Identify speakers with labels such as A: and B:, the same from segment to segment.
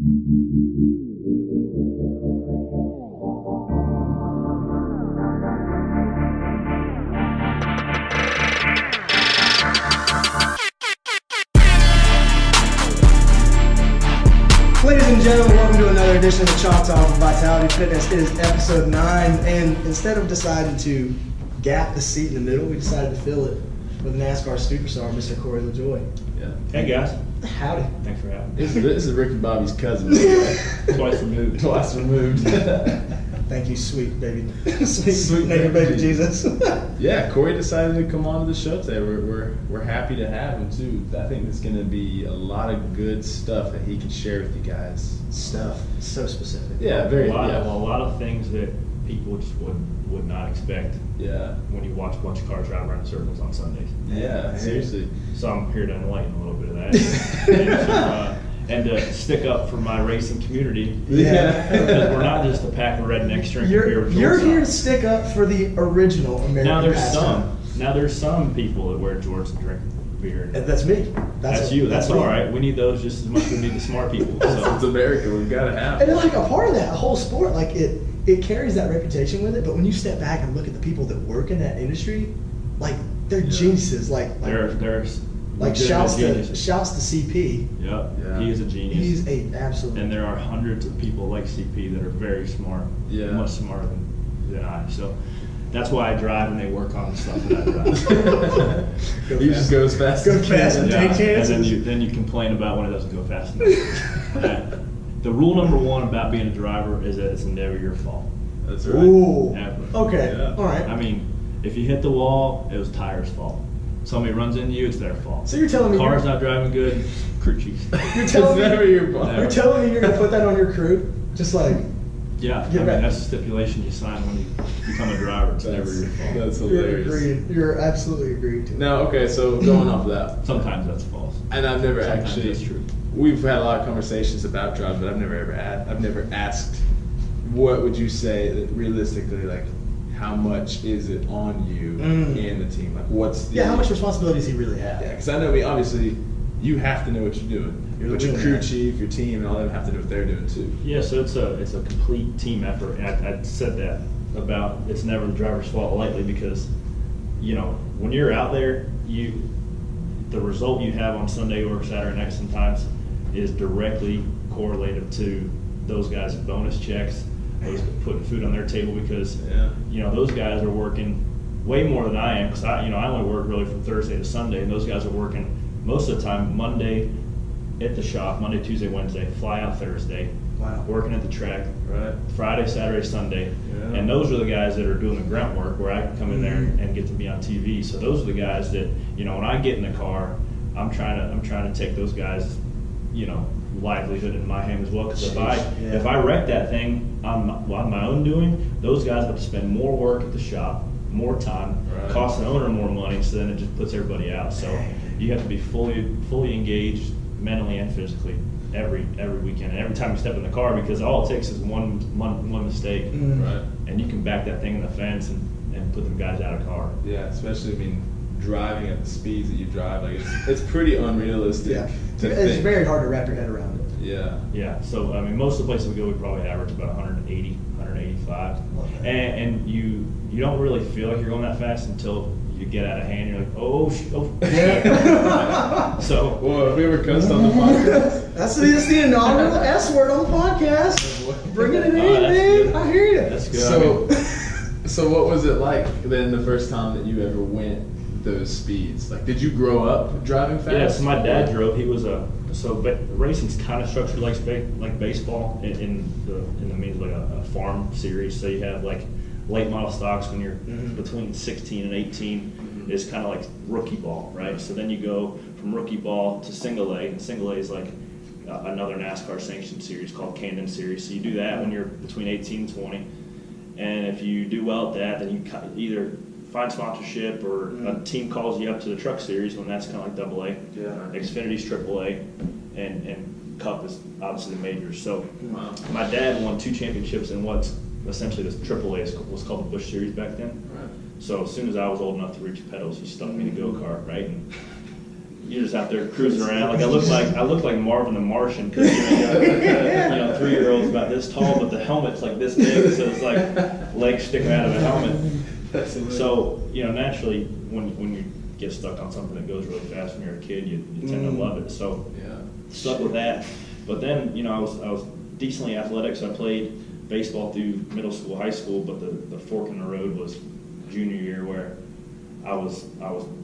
A: Ladies and gentlemen, welcome to another edition of the Chalk Talk with Vitality Fitness. It is episode 9, and instead of deciding to gap the seat in the middle, we decided to fill it with NASCAR superstar, Mr. Corey LaJoie.
B: Yeah. Hey guys.
A: Howdy.
B: Thanks for having me.
C: This is Rick and Bobby's cousin.
B: Twice removed.
C: Twice removed.
A: Thank you, sweet baby. sweet naked baby Jesus.
C: Yeah, Corey decided to come on to the show today. We're happy to have him too. I think it's going to be a lot of good stuff that he can share with you guys.
A: Stuff. So specific.
C: Yeah,
B: a lot of things that people just would not expect.
C: Yeah.
B: When you watch a bunch of cars drive around in circles on Sundays.
C: Yeah, seriously.
B: So I'm here to enlighten a little bit of that. and to stick up for my racing community.
A: Yeah.
B: Because we're not just a pack of rednecks drinking beer with
A: You're
B: shorts
A: here
B: on.
A: to stick up for the original American pastime.
B: Now there's some people that wear jorts and drink beer.
A: That's me.
B: That's you. That's
A: me.
B: all right. We need those just as much as we need the smart people. So.
C: It's America. We've got to have it.
A: And like a part of that whole sport, like it carries that reputation with it. But when you step back and look at the people that work in that industry, like they're geniuses. Like shouts to CP.
B: Yep.
C: Yeah.
B: He is a genius.
A: He's a absolute.
B: And there are hundreds of people like CP that are very smart.
C: Yeah.
B: Much smarter than I. So that's why I drive and they work on the stuff that I drive.
C: He just goes fast.
A: Go fast and take chances.
B: And then you complain about when it doesn't go fast enough. The rule number 1 about being a driver is that it's never your fault.
C: That's right.
A: Ooh.
B: Ever.
A: Okay.
C: Yeah.
A: All right.
B: I mean, if you hit the wall, it was tires' fault. Somebody runs into you, it's their fault.
A: So you're telling me
B: car's not driving good, crew chief's.
A: You're telling me
C: never your fault.
A: You're telling me you're gonna put that on your crew? Just like.
B: Yeah,
A: Get back.
B: that's a stipulation you sign when you become a driver. It's never your fault.
C: That's hilarious.
A: You're absolutely agreed to it.
C: Now, okay, so going off of that.
B: Sometimes that's false.
C: And I've never
B: Sometimes
C: actually.
B: that's true.
C: We've had a lot of conversations about driving, but I've never asked. What would you say that realistically, like, how much is it on you and the team? Like, what's the
A: how much responsibility does he really have?
C: Yeah, because I know obviously you have to know what you're doing. But your crew chief, your team, and all them have to know what they're doing too.
B: Yeah, so it's a complete team effort. And I said that about it's never the driver's fault lightly because, when you're out there, the result you have on Sunday or Saturday night sometimes is directly correlated to those guys' bonus checks, those putting food on their table because, those guys are working way more than I am because I only work really from Thursday to Sunday, and those guys are working most of the time Monday at the shop, Monday, Tuesday, Wednesday, fly out Thursday, working at the track,
C: right?
B: Friday, Saturday, Sunday, and those are the guys that are doing the grunt work where I can come in there and get to be on TV. So those are the guys that, when I get in the car, I'm trying to take those guys, livelihood in my hand as well. Because if I wreck that thing on my own doing, those guys have to spend more work at the shop, more time, cost the owner more money. So then it just puts everybody out. So you have to be fully engaged mentally and physically every weekend and every time you step in the car because all it takes is one mistake,
C: right?
B: And you can back that thing in the fence and put them guys out of car.
C: Yeah, especially driving at the speeds that you drive, like it's pretty unrealistic.
A: It's very hard to wrap your head around it.
C: Yeah.
B: So most of the places we go, we probably average about 180, 185, and you don't really feel like you're going that fast until you get out of hand. You're like, oh. So,
C: well, if we ever cussed on the podcast,
A: that's the inaugural S word on the podcast. Bringing it in, man. I hear you.
B: That's good.
C: So what was it like then the first time that you ever went those speeds? Like, did you grow up driving fast?
B: Yeah, so my dad drove. He was racing's kind of structured like baseball in the means like a farm series. So you have like late model stocks when you're between 16 and 18 is kind of like rookie ball, right? So then you go from rookie ball to single A, and single A is like another NASCAR sanctioned series called Camden Series. So you do that when you're between 18 and 20, and if you do well at that, then you either find sponsorship or a team calls you up to the truck series when that's kind of like Double A. Xfinity's Triple A, and Cup is obviously the majors. So my dad won 2 championships in what's essentially this Triple A was called the Busch Series back then. So as soon as I was old enough to reach pedals, he stuck me in a go-kart, right? And you're just out there cruising around. Like I look like Marvin the Martian because 3-year-olds about this tall, but the helmet's like this big, so it's like legs sticking out of the helmet. So naturally, when you get stuck on something that goes really fast when you're a kid, you tend to love it. So stuck with that. But then I was decently athletic, so I played baseball through middle school, high school. But the fork in the road was junior year where I was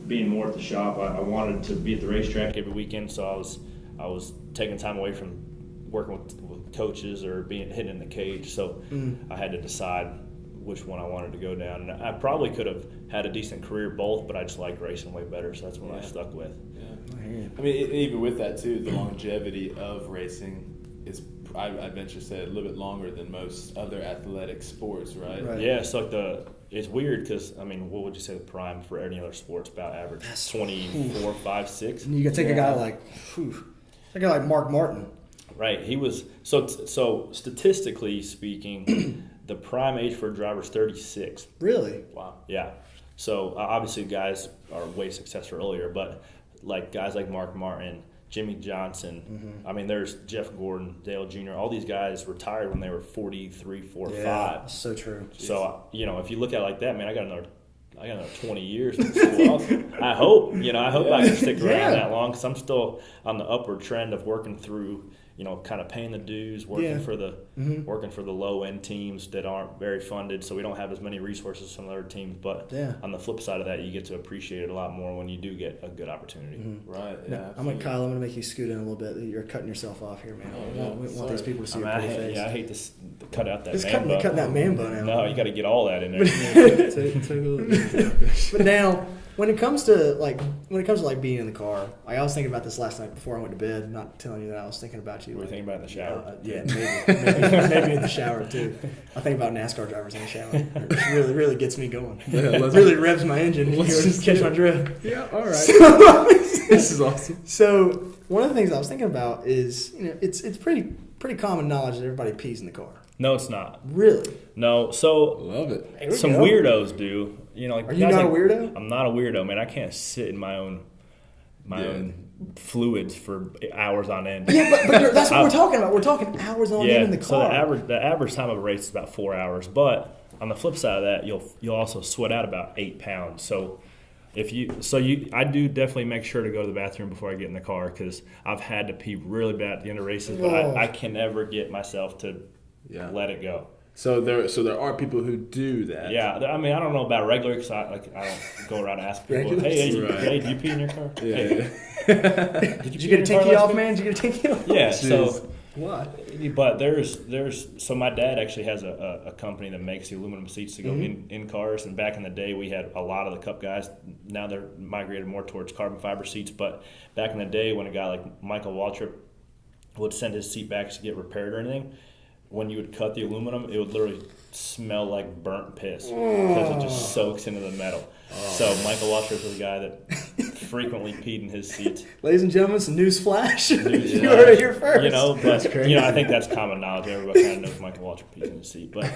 B: being more at the shop. I wanted to be at the racetrack every weekend, so I was taking time away from working with coaches or hitting in the cage. So I had to decide which one I wanted to go down. And I probably could have had a decent career both, but I just like racing way better, so that's what I stuck with.
C: Yeah. I mean, even with that too, the longevity of racing is, I venture to say, a little bit longer than most other athletic sports, right?
B: Yeah, so it's weird because, what would you say the prime for any other sport's about average? 24, 5, 6?
A: And you can take a guy like Mark Martin.
B: Right, he was, so statistically speaking, the prime age for a driver is 36.
A: Really?
B: Wow. Yeah. So obviously guys are way successful earlier, but like guys like Mark Martin, Jimmy Johnson, there's Jeff Gordon, Dale Jr., all these guys retired when they were 43, 4, 5.
A: So true.
B: So, if you look at it like that, man, I got another 20 years. I hope I can stick around that long because I'm still on the upward trend of working through, kind of paying the dues, working for the low end teams that aren't very funded, so we don't have as many resources as some other teams. But on the flip side of that, you get to appreciate it a lot more when you do get a good opportunity.
C: Right.
A: Yeah.
C: No,
A: I'm like Kyle. I'm gonna make you scoot in a little bit. You're cutting yourself off here, man. We want these people to see your pretty face.
B: Yeah, I hate to cut out that
A: Just
B: man bun.
A: cutting that man bun out.
B: No, you got to get all that in there.
A: But now, when it comes to being in the car, I was thinking about this last night before I went to bed. I'm not telling you that I was thinking about you.
B: Were you thinking about in the shower?
A: Maybe in the shower too. I think about NASCAR drivers in the shower. It really gets me going. Really revs my engine. Let's just catch my drift.
C: Yeah, all right. This is awesome.
A: So one of the things I was thinking about is, it's pretty common knowledge that everybody pees in the car.
B: No, it's not.
A: Really?
B: No. So
C: love it.
B: Some weirdos do. Are
A: you not a weirdo?
B: I'm not a weirdo, man. I can't sit in my own fluids for hours on end.
A: Yeah, but that's what we're talking about. We're talking hours on end in the car.
B: So the average time of a race is about 4 hours. But on the flip side of that, you'll also sweat out about 8 pounds. So I do definitely make sure to go to the bathroom before I get in the car because I've had to pee really bad at the end of races, but I can never get myself to let it go.
C: So there are people who do that.
B: Yeah, I don't know about regular because I don't go around asking people, hey, do you pee in your car?
C: Yeah.
B: Hey,
A: did you get a tanky off, man? Did you get a tanky off?
B: Yeah.
C: Jeez.
B: So
A: what?
B: But so my dad actually has a company that makes the aluminum seats to go in cars, and back in the day we had a lot of the Cup guys. Now they're migrated more towards carbon fiber seats, but back in the day when a guy like Michael Waltrip would send his seat back to get repaired or anything, when you would cut the aluminum, it would literally smell like burnt piss because it just soaks into the metal. So Michael Waltrip was a guy that frequently peed in his seats.
A: Ladies and gentlemen, some news flash. You heard it here first.
B: That's crazy. I think that's common knowledge. Everybody kind of knows Michael Waltrip pees in his seat. But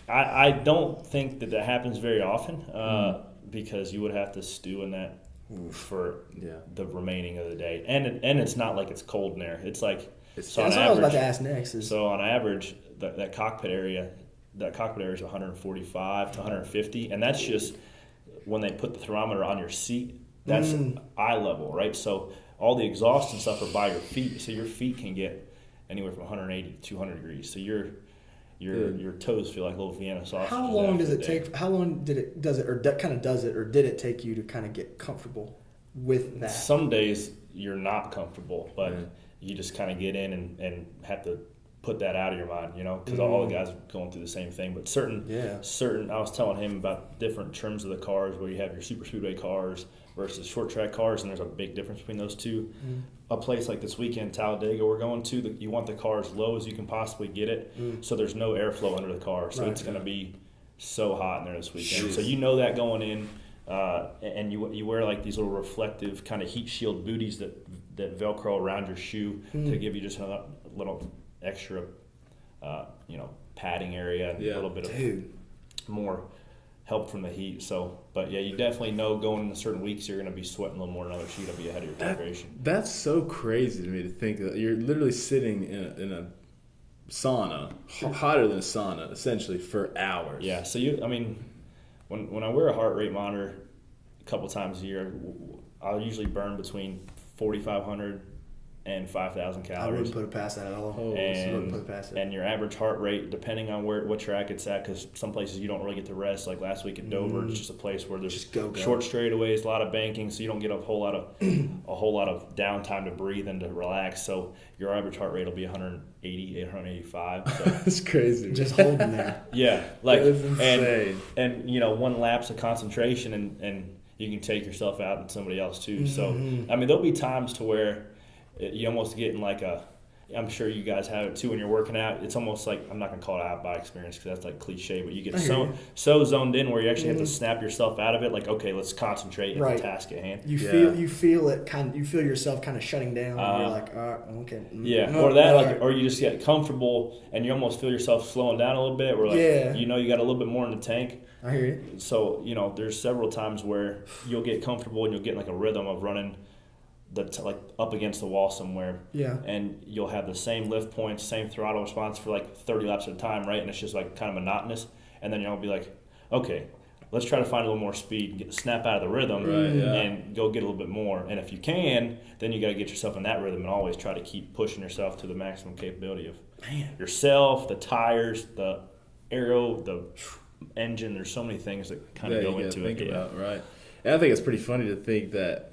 B: I don't think that happens very often because you would have to stew in that for the remaining of the day. And it's not like it's cold in there. It's like...
A: That's what I was about to ask next.
B: So on average, that cockpit area is 145 to 150, and that's just when they put the thermometer on your seat. That's eye level, right? So all the exhaust and stuff are by your feet, so your feet can get anywhere from 180 to 200 degrees. So your toes feel like little Vienna sausages.
A: How long does it take? How long did it did it take you to kind of get comfortable with that?
B: Some days you're not comfortable, but you just kind of get in and have to put that out of your mind, because all the guys are going through the same thing. But certain, I was telling him about different trims of the cars where you have your super speedway cars versus short track cars, and there's a big difference between those two. A place like this weekend, Talladega, we're going to, you want the car as low as you can possibly get it, so there's no airflow under the car. So it's going to be so hot in there this weekend. So that going in, and you wear like these little reflective kind of heat shield booties that Velcro around your shoe to give you just a little extra, padding area and a little bit of more help from the heat. So, but yeah, you definitely know going into certain weeks you're going to be sweating a little more than others. You're going to be ahead of your hydration.
C: That's so crazy to me to think that you're literally sitting in a sauna, hotter than a sauna, essentially for hours.
B: Yeah. So when I wear a heart rate monitor a couple times a year, I'll usually burn between 4,500 and 5,000 calories.
A: I wouldn't put it past that at all.
B: And your average heart rate, depending on what track it's at, because some places you don't really get to rest. Like last week at Dover, it's just a place where there's short straightaways, a lot of banking, so you don't get a whole lot of downtime to breathe and to relax. So your average heart rate will be 180, 185. So.
C: That's crazy. Man.
A: Just holding there.
B: Yeah,
C: that is insane.
B: And one lapse of concentration and you can take yourself out and somebody else too. So there'll be times to where you almost get in like I'm sure you guys have it too when you're working out. It's almost like, I'm not going to call it out by experience because that's like cliche, but you get so zoned in where you actually have to snap yourself out of it. Like, okay, let's concentrate on the task at hand.
A: You feel it you feel yourself kind of shutting down. And you're like, okay.
B: Yeah, or that, or you just get comfortable and you almost feel yourself slowing down a little bit. Where you got a little bit more in the tank.
A: I hear you.
B: So there's several times where you'll get comfortable and you'll get like a rhythm of running like up against the wall somewhere.
A: Yeah.
B: And you'll have the same lift points, same throttle response for like 30 laps at a time, right? And it's just like kind of monotonous. And then you'll be like, okay, let's try to find a little more speed, snap out of the rhythm, and go get a little bit more. And if you can, then you got to get yourself in that rhythm and always try to keep pushing yourself to the maximum capability of yourself, the tires, the aero, the engine. There's so many things that kind of go into it.
C: About, right. And I think it's pretty funny to think that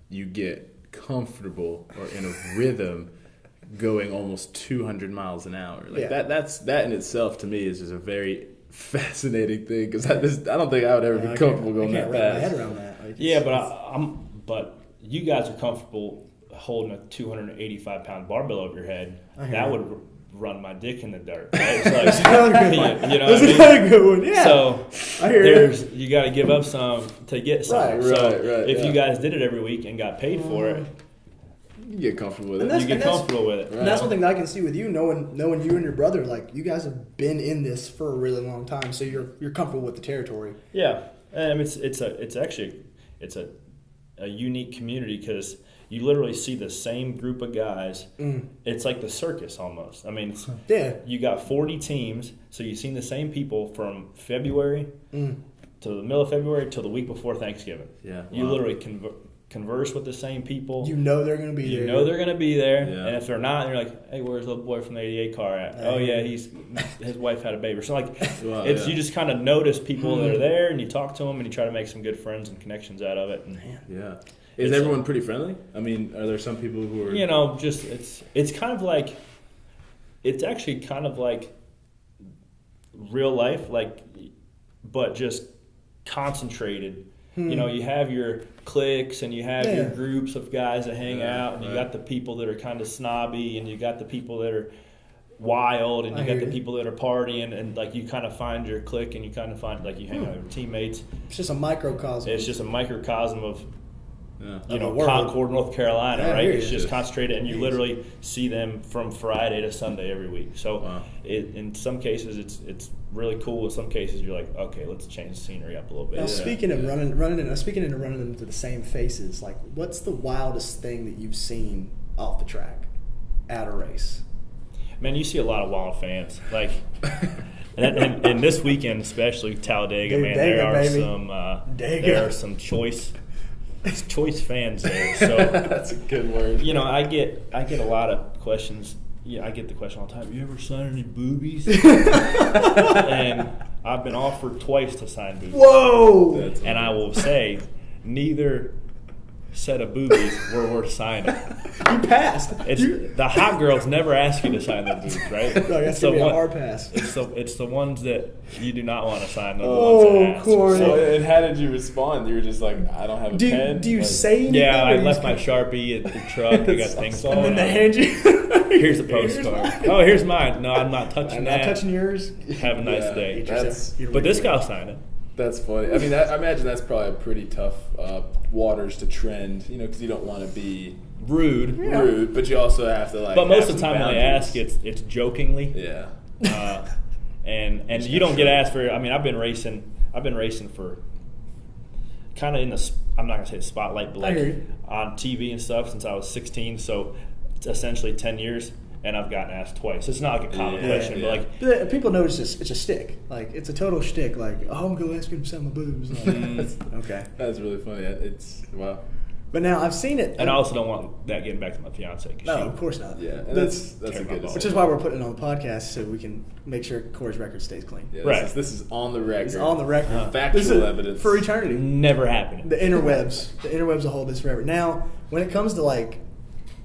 C: you get comfortable or in a rhythm going almost 200 miles an hour. Like that in itself to me is just a very fascinating thing because I don't think I would ever be comfortable going that fast.
A: I can't wrap my head around that. Like,
B: but you guys are comfortable holding a 285-pound barbell over your head. That would run my dick in the dirt. Right? It's like,
A: That's another good one. Yeah.
B: So I hear you got to give up some to get some.
C: Right.
B: If you guys did it every week and got paid for it,
C: you get comfortable with it.
B: You get comfortable with it.
A: And that's one thing that I can see with you, knowing you and your brother. Like, you guys have been in this for a really long time, so you're comfortable with the territory.
B: Yeah, and it's a unique community because you literally see the same group of guys. It's like the circus almost. I mean, you got 40 teams, so you've seen the same people from February to the middle of February till the week before Thanksgiving.
C: Yeah,
B: you literally converse with the same people.
A: You know they're going to be there.
B: You know they're going to be there, and if they're not, you're like, hey, where's the little boy from the 88 car at? Oh yeah, his wife had a baby. So like, you just kind of notice people that are there, and you talk to them, and you try to make some good friends and connections out of it. And,
C: Is everyone pretty friendly? I mean, are there some people who are...
B: just it's kind of like... It's actually kind of like real life, but just concentrated. You have your cliques and you have your groups of guys that hang out, and you got the people that are kind of snobby, and you got the people that are wild, and you got the people that are partying, and like you kind of find your clique, and you kind of find like you hang out with your teammates.
A: It's just a microcosm.
B: It's just a microcosm of Concord, North Carolina, right? It's just concentrated, and you literally see them from Friday to Sunday every week. So in some cases, it's really cool. In some cases, you're like, okay, let's change the scenery up a little bit.
A: Now, speaking of running into the same faces, like, what's the wildest thing that you've seen off the track at a race?
B: Man, you see a lot of wild fans, like. And this weekend, especially Talladega, man, there are some choice fans there. So
C: that's a good word.
B: I get a lot of questions. Yeah, I get the question all the time. You ever signed any boobies? And I've been offered twice to sign boobies.
A: Whoa!
B: And I will say, neither set of boobies were worth signing.
A: You passed.
B: The hot girls never ask you to sign their boobs, right?
A: No, that's gonna be a hard pass.
B: It's the ones that you do not want to sign. The ones that ask.
A: Corey.
C: So, and how did you respond? You were just like, I don't have a pen.
A: Do you say anything?
B: Yeah, I left my Sharpie at the truck. I got things going on.
A: And then they hand you.
B: Here's the postcard. Oh, here's mine. No, I'm not touching that.
A: I'm not touching yours.
B: Have a nice day. But this guy'll sign it.
C: That's funny. I mean, I imagine that's probably a pretty tough waters to trend, because you don't want to be rude, but you also have to
B: But most of the time when they ask, it's jokingly.
C: Yeah.
B: And you don't get asked for. I mean, I've been racing. I've been racing for kind of in the, I'm not gonna say the spotlight, but like on TV and stuff since I was 16. So it's essentially 10 years. And I've gotten asked twice. It's not like a common question, but like
A: people notice it's a stick. Like it's a total shtick. Like, oh, I'm gonna ask him to sell my boobs. Like, okay,
C: that's really funny. It's wow.
A: But now I've seen it,
B: and I also don't want that getting back to my fiance.
A: No, of course not.
C: Yeah, and that's a good decision.
A: Which is why we're putting it on the podcast so we can make sure Corey's record stays clean.
C: Yeah,
B: right.
C: This is on the record.
A: It's on the record.
C: Factual evidence
A: for eternity.
B: Never happening.
A: The interwebs will hold this forever. Now, when it comes to like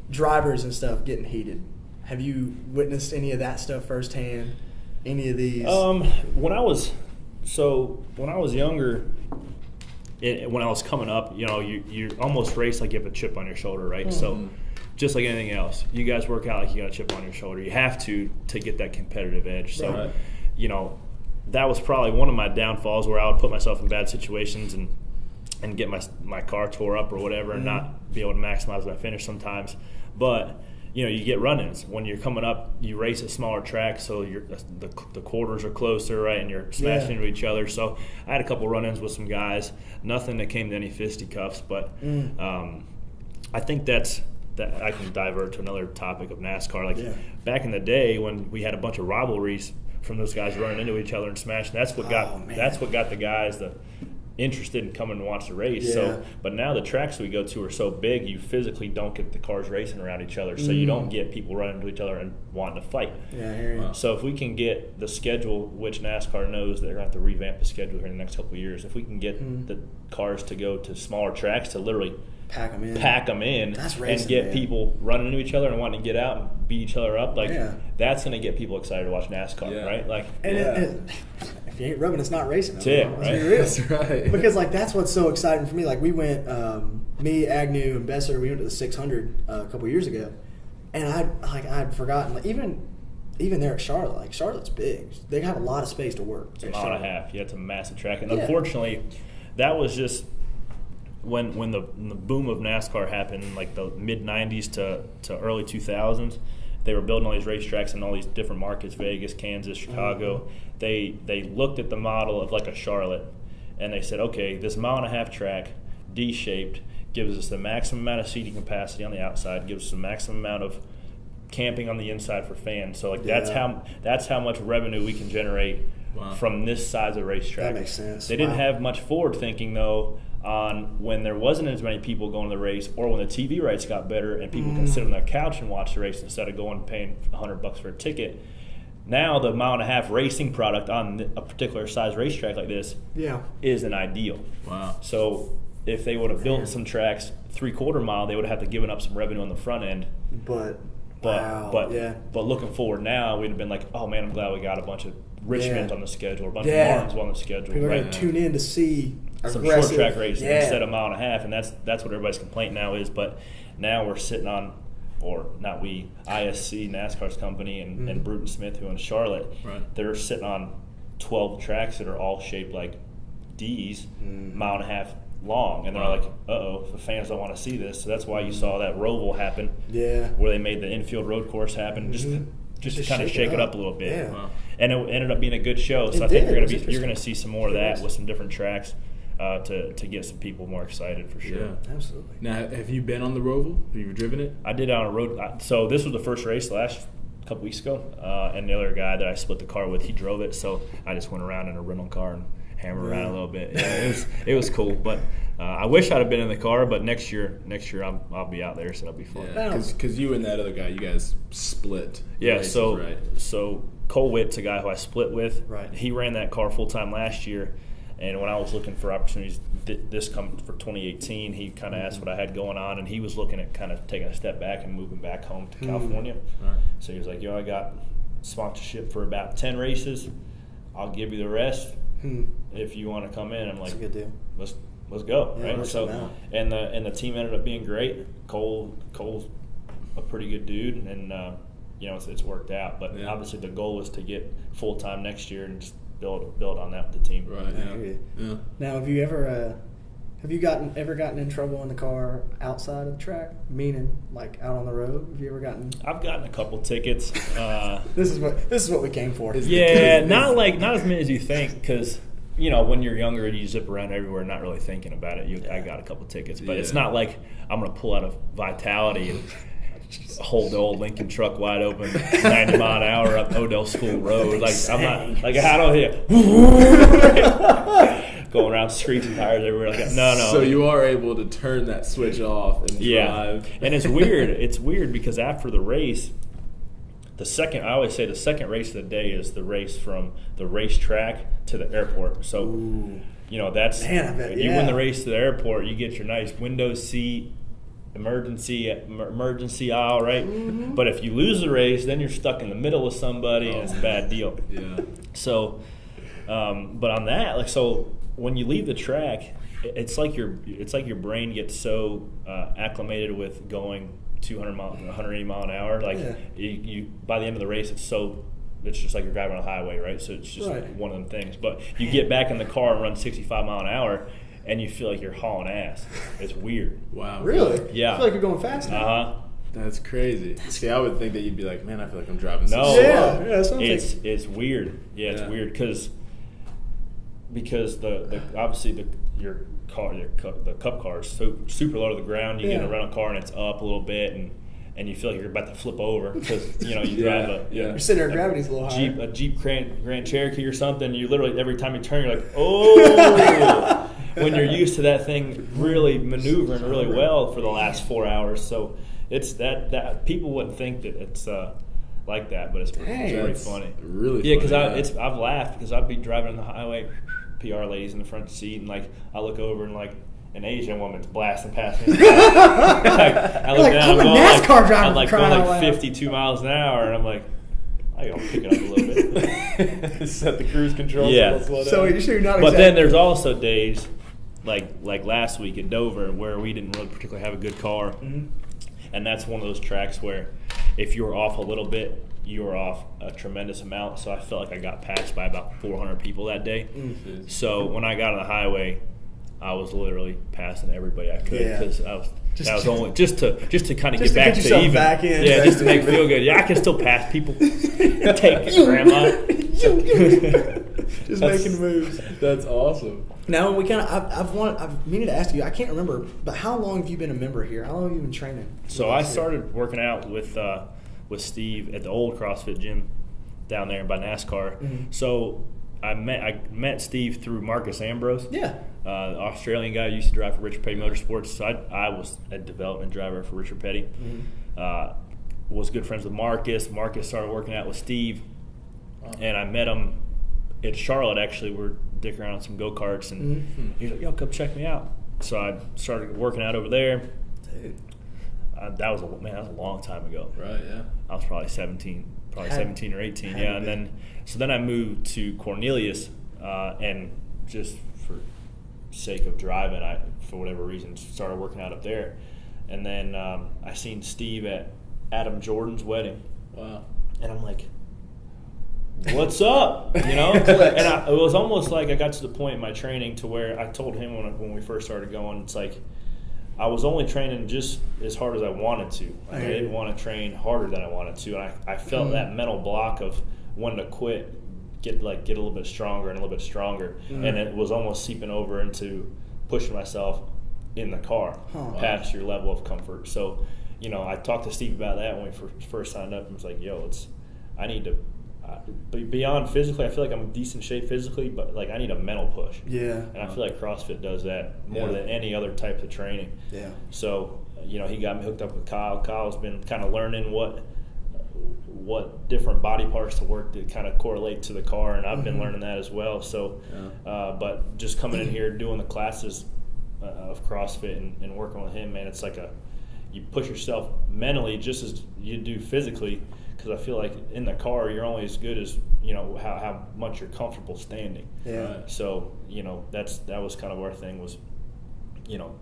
A: drivers and stuff getting heated. Have you witnessed any of that stuff firsthand? Any of these?
B: When I was younger, when I was coming up, you almost race like you have a chip on your shoulder, right? Mm-hmm. So just like anything else, you guys work out like you got a chip on your shoulder. You have to get that competitive edge. So, right. That was probably one of my downfalls where I would put myself in bad situations and get my car tore up or whatever, and not be able to maximize my finish sometimes. But you get run-ins. When you're coming up, you race at smaller tracks, so the quarters are closer, right, and you're smashing into each other. So I had a couple run-ins with some guys. Nothing that came to any fisticuffs, but I think that I can divert to another topic of NASCAR. Back in the day when we had a bunch of rivalries from those guys running into each other and smashing, that's what got the guys interested in coming to watch the race. So, but now the tracks we go to are so big, you physically don't get the cars racing around each other, so you don't get people running into each other and wanting to fight.
A: Yeah, I hear you.
B: So if we can get the schedule, which NASCAR knows they're going to have to revamp the schedule here in the next couple of years, if we can get the cars to go to smaller tracks to literally pack them in
A: that's racing,
B: and get people running into each other and wanting to get out and beat each other up, that's going to get people excited to watch NASCAR, right? Like,
A: and if you ain't rubbing, it's not racing.
B: That's it, right?
A: That's right. Because that's what's so exciting for me. Like we went, me, Agnew, and Besser, we went to the 600 a couple years ago, and I'd forgotten. Like even there at Charlotte, like Charlotte's big. They have a lot of space to work.
B: It's a mile and a half. Yeah, it's a massive track, and unfortunately, that was just when the boom of NASCAR happened, like the mid '90s to early 2000s. They were building all these racetracks in all these different markets, Vegas, Kansas, Chicago. They looked at the model of like a Charlotte, and they said, okay, this mile and a half track, D-shaped, gives us the maximum amount of seating capacity on the outside, gives us the maximum amount of camping on the inside for fans. So that's how much revenue we can generate from this size of racetrack.
A: That makes sense.
B: They didn't have much forward thinking though on when there wasn't as many people going to the race, or when the TV rights got better and people can sit on their couch and watch the race instead of going and paying $100 for a ticket. Now the mile and a half racing product on a particular size racetrack like this is an ideal. Wow. So if they would have built some tracks 3/4 mile, they would have to given up some revenue on the front end. But looking forward now, we'd have been like, oh man, I'm glad we got a bunch of Richmond on the schedule, or a bunch of Martins on the schedule.
A: People are going to tune in to see
B: some short track racing instead of mile and a half, and that's what everybody's complaint now is. But now we're sitting on, or not we, ISC, NASCAR's company, and Bruton Smith, who owns Charlotte, they're sitting on 12 tracks that are all shaped like D's, mile and a half long, and they're like, uh-oh, the fans don't want to see this. So that's why you saw that Roval happen, where they made the infield road course happen, just to kind of shake it up a little bit. Yeah. Wow. And it ended up being a good show. So I think you're going to see some more of that with some different tracks to get some people more excited for sure.
A: Yeah, absolutely.
C: Now, have you been on the Roval? Have you driven it?
B: I did on a road. So this was the first race a couple weeks ago, and the other guy that I split the car with, he drove it. So I just went around in a rental car and hammered around a little bit. Yeah, it was cool, but I wish I'd have been in the car. But next year I'll be out there, so that'll be fun.
C: Yeah, because you and that other guy, you guys split.
B: Yeah, races, so Cole Witt's a guy who I split with.
A: Right.
B: He ran that car full time last year, and when I was looking for opportunities this come for 2018, he kind of asked what I had going on, and he was looking at kind of taking a step back and moving back home to California. Right. So he was like, I got sponsorship for about 10 races. I'll give you the rest if you want to come in. I'm like,
A: that's a good deal.
B: Let's go, right? So and the team ended up being great. Cole's a pretty good dude, and it's worked out. But obviously the goal was to get full time next year and just build on that with the team.
C: Right. Yeah.
A: Now, have you ever gotten in trouble in the car outside of the track? Meaning, like out on the road? Have you ever gotten?
B: I've gotten a couple tickets.
A: This is what we came for.
B: Not as many as you think, because when you're younger and you zip around everywhere not really thinking about it, I got a couple tickets. But it's not like I'm going to pull out a Vitality and hold the old Lincoln truck wide open 90 mile an hour up Odell School Road. Like, I'm not, like, how do I going around screeching tires everywhere. Like, no.
C: So you are able to turn that switch off and drive.
B: And it's weird. It's weird because after the race, I always say the second race of the day is the race from the racetrack to the airport. So, that's if you win the race to the airport, you get your nice window seat, emergency aisle, right? Mm-hmm. But if you lose the race, then you're stuck in the middle with somebody, and it's a bad deal.
C: Yeah.
B: So, but on that, like, so when you leave the track, it's like your brain gets so acclimated with going 180 mile an hour. Like you by the end of the race, it's just like you're driving on a highway, right? So it's just one of them things. But you get back in the car and run 65 mile an hour, and you feel like you're hauling ass. It's weird.
C: Wow.
A: Really?
B: Yeah.
A: I feel like you're going fast now.
B: Uh-huh.
C: That's crazy. See, I would think that you'd be like, man, I feel like I'm driving so
B: slow.
C: slow.
A: Yeah, that's what I'm thinking.
B: It's weird. Yeah, it's weird because the obviously your car, the cup car is so super low to the ground. You get in a rental car and it's up a little bit, and you feel like you're about to flip over because you drive
A: your center of gravity's a little higher.
B: A Jeep Grand Cherokee or something. You literally every time you turn, you're like, oh. When you're used to that thing really maneuvering really well for the last 4 hours. So it's that people wouldn't think that it's like that, but it's pretty funny.
C: Really funny.
B: Yeah, because I've laughed because I'd be driving on the highway, PR ladies in the front seat, and like I look over and like an Asian woman's blasting past me. I look down,
A: I'm a NASCAR driver.
B: I'm like going like 52 miles an hour, and I'm like, I gotta pick it up a little bit.
C: Set the cruise control.
B: Yeah.
A: So you're sure you're not.
B: But then there's also days like last week at Dover where we didn't really particularly have a good car, and that's one of those tracks where if you were off a little bit, you were off a tremendous amount. So I felt like I got passed by about 400 people that day. Mm-hmm. So when I got on the highway, I was literally passing everybody I could because I was. That was only just to kind of get back to even.
A: Back in.
B: Yeah, just to make it feel good. Yeah, I can still pass people. Take it, grandma.
A: Just making moves.
C: That's awesome.
A: Now we I've meaning to ask you. I can't remember, but how long have you been a member here? How long have you been training?
B: So I started working out with Steve at the old CrossFit gym down there by NASCAR. Mm-hmm. So I met Steve through Marcus Ambrose.
A: Yeah.
B: The Australian guy who used to drive for Richard Petty Motorsports. So I was a development driver for Richard Petty. Mm-hmm. Was good friends with Marcus. Marcus started working out with Steve. And I met him at Charlotte, actually. We're dicking around on some go-karts. And he's like, yo, come check me out. So I started working out over there.
A: Dude.
B: That was a long time ago.
C: Right, yeah.
B: I was probably 17 or 18. Yeah, and then I moved to Cornelius, and just for sake of driving, I, for whatever reason, started working out up there. And then I seen Steve at Adam Jordan's wedding.
C: Wow.
B: And I'm like, what's up? And it was almost like I got to the point in my training to where I told him when we first started going, it's like I was only training just as hard as I wanted to. Like, I didn't want to train harder than I wanted to. And I felt that mental block of wanting to quit, get a little bit stronger and a little bit stronger. And it was almost seeping over into pushing myself in the car past your level of comfort. So, I talked to Steve about that when we first signed up, and was like, yo, I need to, beyond physically, I feel like I'm in decent shape physically, but like I need a mental push. Yeah. And I feel like CrossFit does that more than any other type of training. Yeah. So, he got me hooked up with Kyle. Kyle's been kind of learning what different body parts to work to kind of correlate to the car, and I've been learning that as well. So, but just coming in here, doing the classes of CrossFit and working with him, man, it's like you push yourself mentally just as you do physically, because I feel like in the car you're only as good as how much you're comfortable standing. Yeah. So that was kind of our thing was,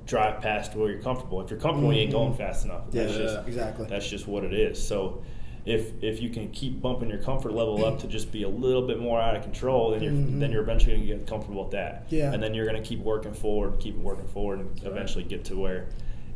B: drive past where you're comfortable. If you're comfortable, you ain't going fast enough.
A: Exactly.
B: That's just what it is. So if you can keep bumping your comfort level up to just be a little bit more out of control, then you're eventually going to get comfortable with that. Yeah. And then you're going to keep working forward, and eventually get to where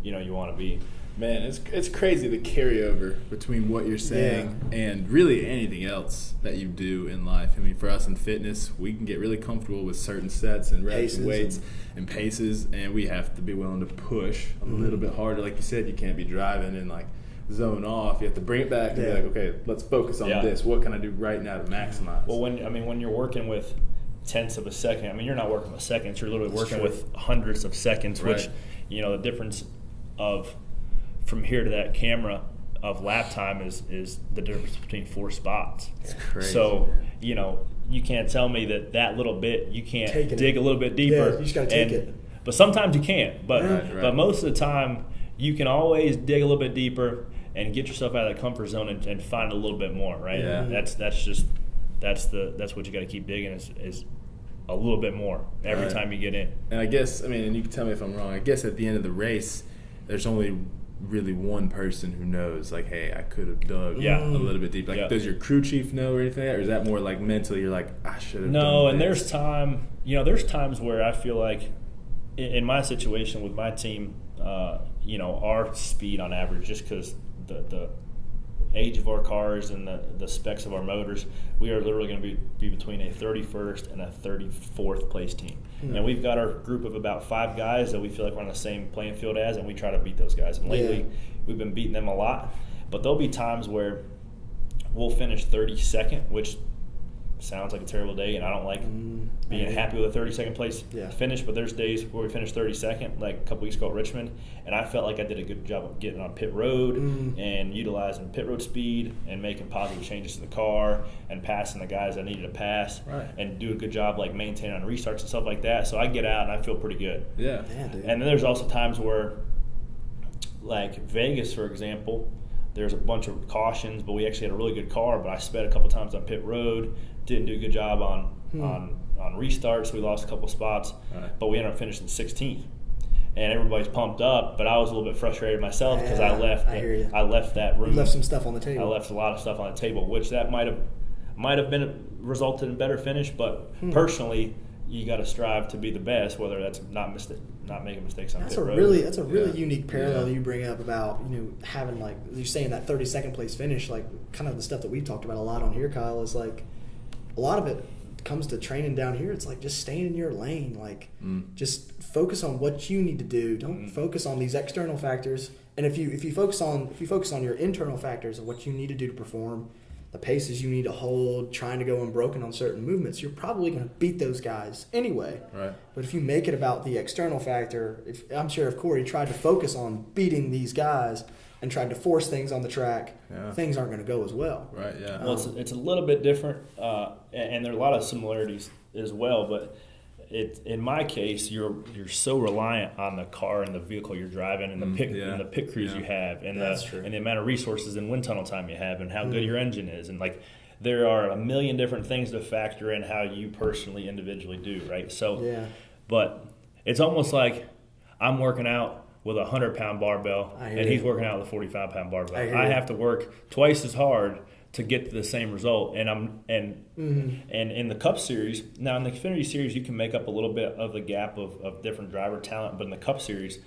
B: you want to be.
C: Man, it's crazy the carryover between what you're saying and really anything else that you do in life. I mean, for us in fitness, we can get really comfortable with certain sets and reps and weights and paces, and we have to be willing to push a little bit harder. Like you said, you can't be driving and like zone off. You have to bring it back and be like, okay, let's focus on this. What can I do right now to maximize?
B: Well, when you're working with tenths of a second, I mean, you're not working with seconds. You're literally working with hundredths of seconds, which, the difference of from here to that camera of lap time is the difference between 4 spots.
C: It's crazy.
B: So, you can't tell me that little bit, you can't dig a little bit deeper.
A: Yeah, you just got to take it.
B: But sometimes you can't. But most of the time, you can always dig a little bit deeper and get yourself out of that comfort zone and find a little bit more, right?
C: Yeah.
B: That's what you got to keep digging is a little bit more every time you get in.
C: And I guess, and you can tell me if I'm wrong, I guess at the end of the race, there's only really one person who knows, like, hey, I could have dug a little bit deep. Like, does your crew chief know or anything like that? Or is that more like mentally you're like, I should have done
B: No, and
C: this?
B: there's times where I feel like in my situation with my team, our speed on average, just because the age of our cars and the specs of our motors, we are literally going to be between a 31st and a 34th place team. And we've got our group of about 5 guys that we feel like we're on the same playing field as, and we try to beat those guys. And lately, we've been beating them a lot. But there'll be times where we'll finish 32nd, which sounds like a terrible day, and I don't like being happy with a 32nd place finish, but there's days where we finish 32nd, like a couple weeks ago at Richmond, and I felt like I did a good job of getting on pit road and utilizing pit road speed and making positive changes to the car and passing the guys I needed to pass and do a good job like maintaining on restarts and stuff like that. So I get out and I feel pretty good.
C: Yeah.
A: Dude.
B: And then there's also times where, like Vegas, for example, there's a bunch of cautions, but we actually had a really good car, but I sped a couple times on pit road, didn't do a good job on restarts. We lost a couple spots, but we ended up finishing 16th. And everybody's pumped up, but I was a little bit frustrated myself because I left that room.
A: You left some stuff on the table.
B: I left a lot of stuff on the table, which that might have been resulted in better finish, but personally, you got to strive to be the best, whether that's not making mistakes on pit road.
A: That's a really unique parallel that you bring up about having, like you're saying, that 32nd place finish, like kind of the stuff that we talked about a lot on here, Kyle, is like a lot of it comes to training down here. It's like just staying in your lane, like just focus on what you need to do. Don't focus on these external factors. And if you focus on your internal factors of what you need to do to perform, the paces you need to hold, trying to go unbroken on certain movements, you're probably going to beat those guys anyway.
C: Right.
A: But if you make it about the external factor, I'm sure if Corey tried to focus on beating these guys and tried to force things on the track, things aren't going to go as well.
C: Right, yeah.
B: Well, it's a little bit different, and there are a lot of similarities as well, but in my case, you're so reliant on the car and the vehicle you're driving and the pit crews you have and the amount of resources and wind tunnel time you have and how good your engine is, and like there are a million different things to factor in how you personally individually do, right? So but it's almost like I'm working out with a 100-pound barbell and he's working out with a 45-pound barbell. I have to work twice as hard to get to the same result, and in the Cup Series, now in the Xfinity Series, you can make up a little bit of the gap of different driver talent, but in the Cup Series,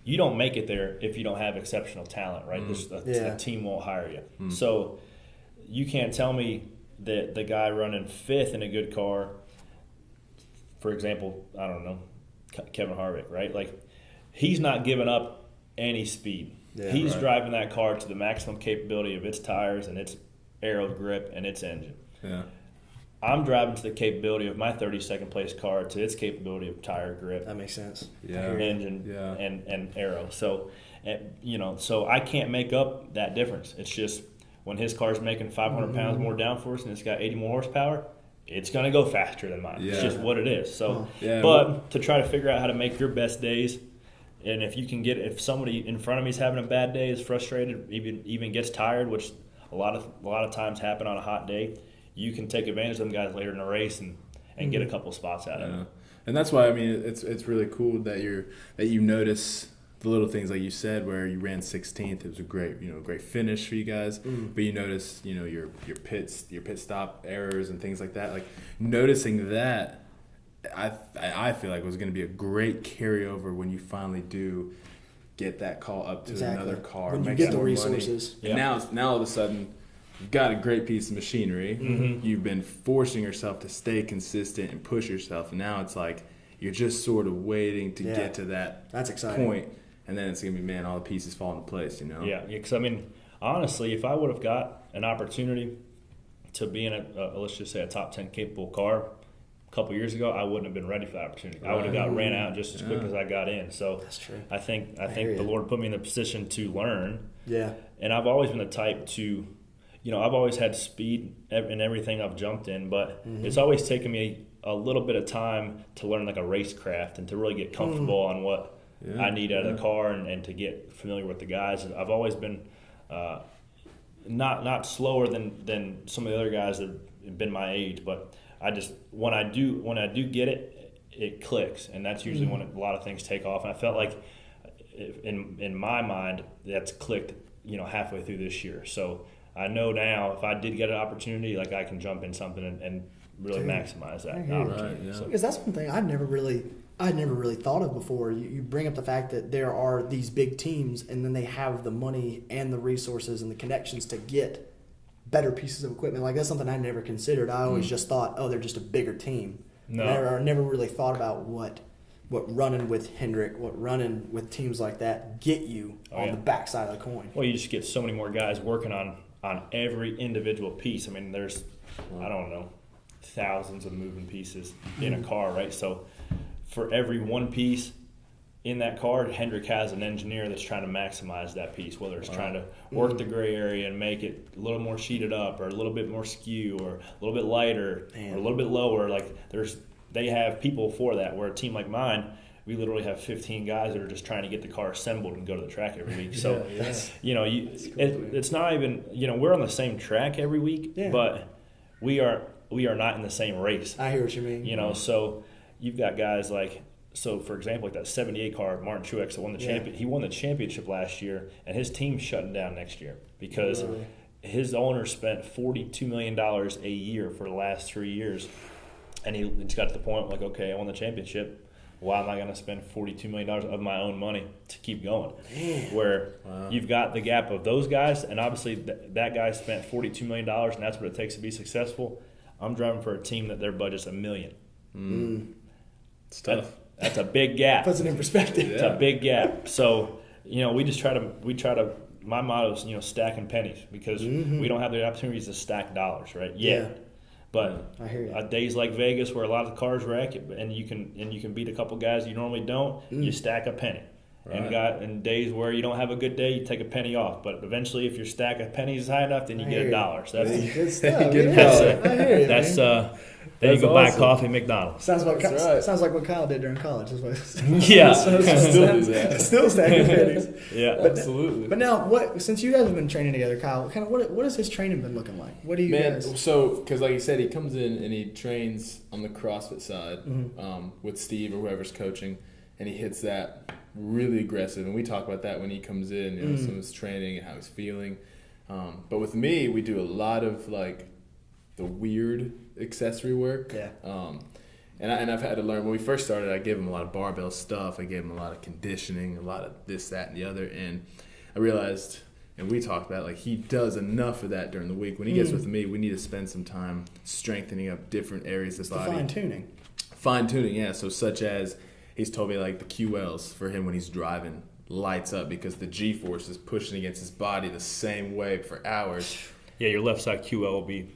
B: you don't make it there if you don't have exceptional talent, right? The team won't hire you. So you can't tell me that the guy running 5th in a good car, for example, I don't know, Kevin Harvick, right? Like, he's not giving up any speed. He's driving that car to the maximum capability of its tires and its aero grip and its engine. Yeah. I'm driving to the capability of my 32nd place car to its capability of tire grip.
A: That makes sense.
B: Engine and aero. So, so I can't make up that difference. It's just when his car's making 500 pounds more downforce and it's got 80 more horsepower, it's going to go faster than mine. It's just what it is. So, but to try to figure out how to make your best days. And if somebody in front of me is having a bad day, is frustrated, even gets tired, which a lot of times happen on a hot day, you can take advantage of them guys later in the race and get a couple spots out of them.
C: And that's why it's really cool that you notice the little things like you said, where you ran 16th. It was a great finish for you guys. But you notice your pit stop errors and things like that. Like noticing that. I feel like it was going to be a great carryover when you finally do get that call up to
A: exactly.
C: another car,
A: when you
C: make
A: get the
C: more
A: resources.
C: money. And now all of a sudden, you've got a great piece of machinery.
B: Mm-hmm.
C: You've been forcing yourself to stay consistent and push yourself. And now it's like you're just sort of waiting to get to that
A: That's exciting.
C: point. And then it's going to be, man, all the pieces fall into place, you know?
B: Yeah, because, I mean, honestly, if I would have got an opportunity to be in let's just say a top 10 capable car a couple years ago, I wouldn't have been ready for that opportunity. I would have got ran out just as quick as I got in. So
A: that's true.
B: I think the Lord put me in the position to learn.
A: Yeah.
B: And I've always been the type to, I've always had speed in everything I've jumped in, but it's always taken me a little bit of time to learn like a racecraft and to really get comfortable on what I need out of the car and to get familiar with the guys. I've always been not slower than some of the other guys that have been my age, but I just when I do get it, it clicks, and that's usually when a lot of things take off. And I felt like in my mind that's clicked, halfway through this year. So I know now if I did get an opportunity, like I can jump in something and really maximize that opportunity.
A: Right, because that's one thing I'd never really thought of before. You bring up the fact that there are these big teams, and then they have the money and the resources and the connections to get better pieces of equipment. Like, that's something I never considered. I always just thought, they're just a bigger team.
B: No.
A: I never really thought about what running with Hendrick, what running with teams like that get you on the backside of the coin.
B: Well, you just get so many more guys working on every individual piece. I mean, there's, I don't know, thousands of moving pieces in a car, right? So for every one piece in that car, Hendrick has an engineer that's trying to maximize that piece, whether it's trying to work the gray area and make it a little more sheeted up or a little bit more skew or a little bit lighter or a little bit lower. Like, they have people for that, where a team like mine, we literally have 15 guys that are just trying to get the car assembled and go to the track every week. So, it's not even, we're on the same track every week, but we are not in the same race.
A: I hear what you mean.
B: So you've got guys like, so for example, like that 78 car, Martin Truex that won the champion. He won the championship last year, and his team's shutting down next year because his owner spent $42 million a year for the last 3 years. And it's got to the point like, okay, I won the championship. Why am I going to spend $42 million of my own money to keep going? Where you've got the gap of those guys, and obviously that guy spent $42 million, and that's what it takes to be successful. I'm driving for a team that their budget's $1 million.
C: It's tough.
B: That's a big gap.
A: Puts it in perspective.
B: It's a big gap. So, we try to, my motto is, stacking pennies, because we don't have the opportunities to stack dollars, right?
A: Yeah.
B: But
A: I hear you.
B: Days like Vegas, where a lot of the cars wreck, and you can beat a couple guys you normally don't, you stack a penny. Right. And days where you don't have a good day, you take a penny off. But eventually, if your stack of pennies is high enough, then you get $1. So that's
A: good stuff.
B: Then you go buy coffee at McDonald's.
A: Sounds like what Kyle did during college.
B: Yeah.
C: Still do that.
A: Still stacking pennies.
B: Yeah,
C: absolutely.
A: But now, since you guys have been training together, Kyle, what has his training been looking like? What do you guys?
C: So, because like you said, he comes in and he trains on the CrossFit side with Steve or whoever's coaching, and he hits that really aggressive. And we talk about that when he comes in, some of his training and how he's feeling. But with me, we do a lot of like the weird accessory work.
A: Yeah.
C: And I've had to learn. When we first started, I gave him a lot of barbell stuff. I gave him a lot of conditioning, a lot of this, that, and the other. And I realized, and we talked about, like, he does enough of that during the week. When he gets with me, we need to spend some time strengthening up different areas of the body.
A: Fine-tuning.
C: Fine-tuning, yeah. So such as he's told me, like, the QLs for him when he's driving lights up because the G-force is pushing against his body the same way for hours.
B: Yeah, your left side QL will be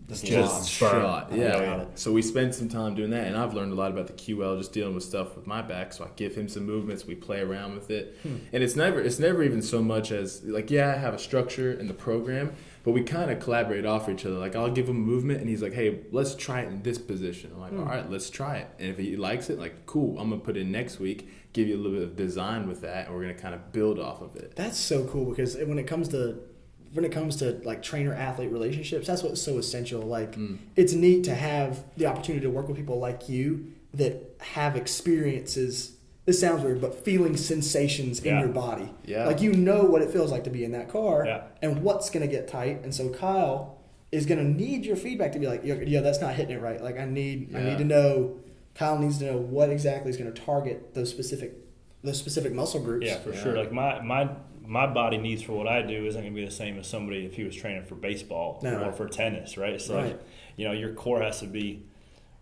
C: just shot. Yeah. So we spend some time doing that, and I've learned a lot about the QL, just dealing with stuff with my back. So I give him some movements, we play around with it, and it's never even so much as like, I have a structure in the program, but we kind of collaborate off each other. Like, I'll give him a movement, and he's like, hey, let's try it in this position. I'm like, all right, let's try it. And if he likes it, like, cool, I'm gonna put it in next week, give you a little bit of design with that, and we're gonna kind of build off of it.
A: That's so cool, because when it comes to like trainer-athlete relationships, that's what's so essential. Like, it's neat to have the opportunity to work with people like you that have experiences. This sounds weird, but feeling sensations in your body.
C: Yeah.
A: Like, you know what it feels like to be in that car and what's going to get tight. And so Kyle is going to need your feedback to be like, yeah, that's not hitting it right. Like, I need to know, Kyle needs to know what exactly is going to target those specific those specific muscle groups.
B: Yeah, for sure. Like my body needs for what I do isn't going to be the same as somebody if he was training for baseball or for tennis, right? So, like, your core has to be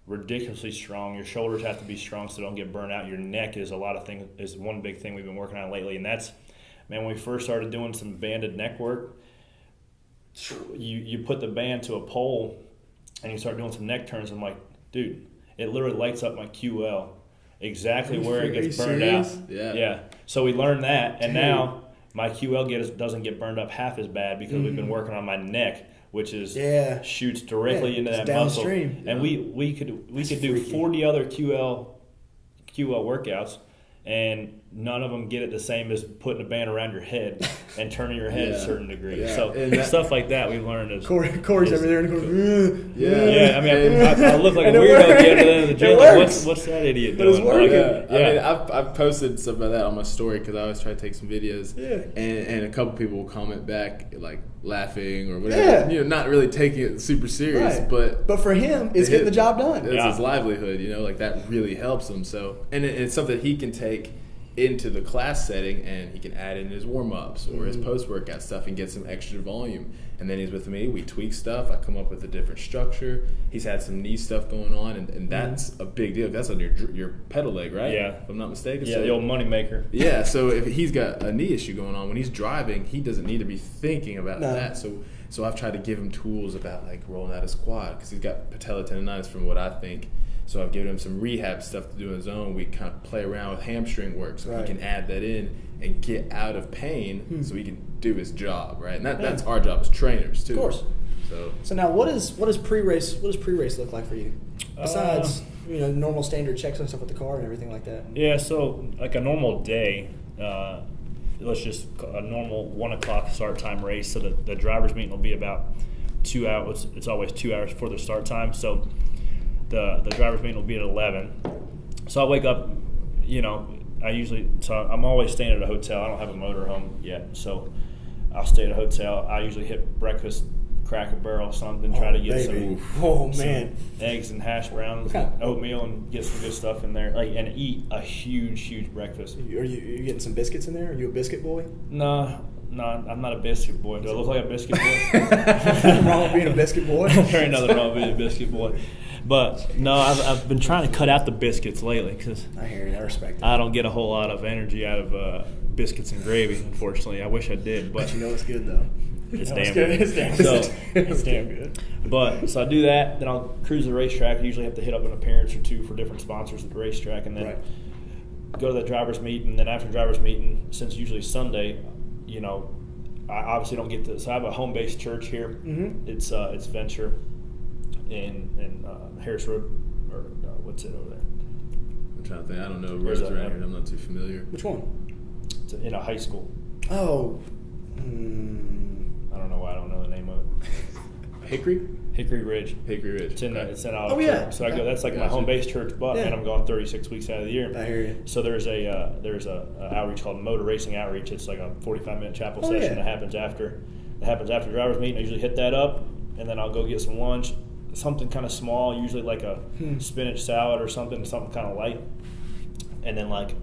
B: ridiculously strong. Your shoulders have to be strong so don't get burnt out. Your neck is one big thing we've been working on lately, and that's, man, when we first started doing some banded neck work, you put the band to a pole and you start doing some neck turns. I'm like, dude, it literally lights up my QL exactly where it gets burned out. Yeah. So we learned that, and now my QL doesn't get burned up half as bad because we've been working on my neck, which is shoots directly into that muscle. And we could do 40 other QL workouts, and none of them get it the same as putting a band around your head and turning your head a certain degree. So stuff like that we've learned.
A: Corey's over there and going,
B: I mean, I look like a weirdo at the end of the gym. Like, what's that idiot doing?
A: It's working.
C: I mean, I've posted stuff like that on my story because I always try to take some videos. And a couple people will comment back, like, laughing or whatever. Not really taking it super serious. But
A: for him, it's getting the job done.
C: It's his livelihood, like that really helps him. So, and it's something he can take into the class setting, and he can add in his warm-ups or his post-workout stuff and get some extra volume. And then he's with me, we tweak stuff, I come up with a different structure. He's had some knee stuff going on, and that's a big deal. That's on your pedal leg, right?
B: Yeah.
C: If I'm not mistaken.
B: Yeah, the old money maker.
C: Yeah, so if he's got a knee issue going on, when he's driving, he doesn't need to be thinking about that. So I've tried to give him tools about, like, rolling out his quad, because he's got patella tendonitis from what I think. So I've given him some rehab stuff to do on his own. We kind of play around with hamstring work so he can add that in and get out of pain so he can do his job, right? And that's our job as trainers too.
A: Of course. So now what does pre-race look like for you? Besides normal standard checks and stuff with the car and everything like that.
B: Yeah, so like a normal day, let's just a normal 1 o'clock start time race. So the driver's meeting will be about 2 hours. It's always 2 hours before the start time. So the driver's meeting will be at 11. So I wake up, I'm always staying at a hotel. I don't have a motorhome yet, so I'll stay at a hotel. I usually hit breakfast, Cracker Barrel, something, try to get some eggs and hash browns and oatmeal and get some good stuff in there, and eat a huge breakfast.
A: Are you getting some biscuits in there? Are you a biscuit boy?
B: No, I'm not a biscuit boy. Do I look like a biscuit boy?
A: Nothing wrong with being a biscuit boy?
B: There ain't nothing wrong with being a biscuit boy. But no, I've been trying to cut out the biscuits lately because
A: I hear you. I respect it.
B: I don't get a whole lot of energy out of biscuits and gravy. Unfortunately, I wish I did. But
A: it's good though.
B: It's damn good. It's damn good. But so I do that. Then I'll cruise the racetrack. I usually have to hit up an appearance or two for different sponsors at the racetrack, and then go to the driver's meeting. Then after driver's meeting, since usually Sunday, I obviously don't get to. So I have a home-based church here. Mm-hmm. It's Venture in Harris Road, or what's it over there?
C: I'm trying to think. I don't know roads around here. I'm not too familiar.
A: Which one?
B: It's in a high school.
A: Oh.
B: I don't know why I don't know the name of it.
C: Hickory
B: Ridge.
C: It's
B: in out.
A: Oh yeah.
B: So I go. That's like my home base church, and I'm going 36 weeks out of the year.
A: I hear you.
B: So there's a outreach called Motor Racing Outreach. It's like a 45-minute chapel session that happens after driver's meeting. I usually hit that up, and then I'll go get some lunch, something kind of small, usually like a spinach salad or something kind of light, and then like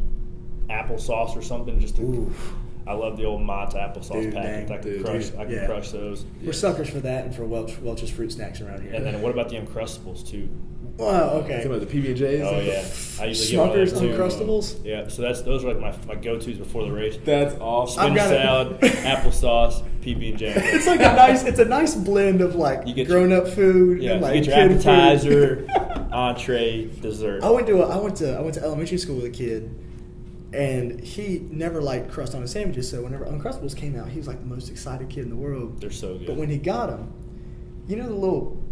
B: applesauce or something just to. I love the old Mott's applesauce packets. I can crush those.
A: We're suckers for that and for Welch's fruit snacks around here.
B: And then what about the Uncrustables too?
A: Oh, okay.
C: Talking about the PB&Js?
B: Oh yeah, I usually
A: Smucker's
B: get one of those too.
A: Uncrustables.
B: Yeah, so those are like my go-tos before the race.
C: That's awesome.
B: Spinach salad, applesauce, PB&J.
A: It's like a nice blend of like grown-up food.
B: Yeah,
A: and like
B: you get your appetizer, entree, dessert.
A: I went to elementary school with a kid. And he never liked crust on his sandwiches, so whenever Uncrustables came out, he was like the most excited kid in the world.
B: They're so good.
A: But when he got them, the little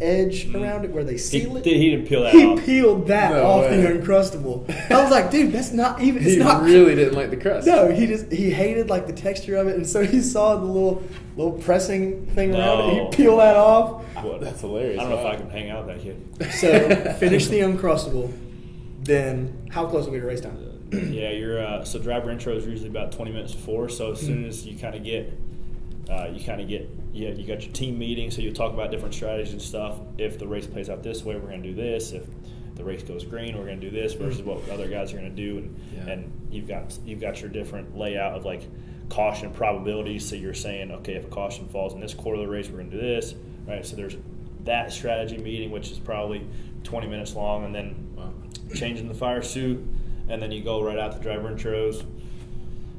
A: edge around it where they seal it?
B: He didn't peel that off.
A: He peeled that off the Uncrustable. I was like, dude, that's not even.
C: He really didn't like the crust.
A: No, he hated like the texture of it, and so he saw the little pressing thing around it. He peeled that off.
C: Well, that's hilarious.
B: I don't know if I can hang out with that kid.
A: So finish the Uncrustable. Then how close are we to race time?
B: Yeah, you're so driver intro is usually about 20 minutes before. So as soon as you kind of get you got your team meeting, so you'll talk about different strategies and stuff. If the race plays out this way, we're going to do this. If the race goes green, we're going to do this versus what other guys are going to do. And you've got your different layout of like caution probabilities. So you're saying, okay, if a caution falls in this quarter of the race, we're going to do this, right? So there's that strategy meeting, which is probably 20 minutes long, and then changing the fire suit, and then you go right out to driver intros,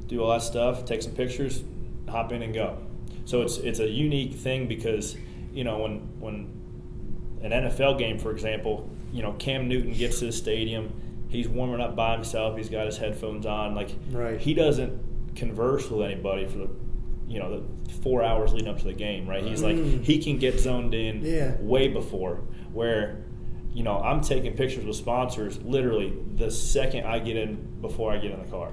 B: do all that stuff, take some pictures, hop in and go. So it's a unique thing because, you know, when an NFL game, for example, you know, Cam Newton gets to the stadium, he's warming up by himself, he's got his headphones on, like he doesn't converse with anybody for the 4 hours leading up to the game, right? He's like, he can get zoned in way before, where, you know, I'm taking pictures with sponsors literally the second I get in before I get in the car.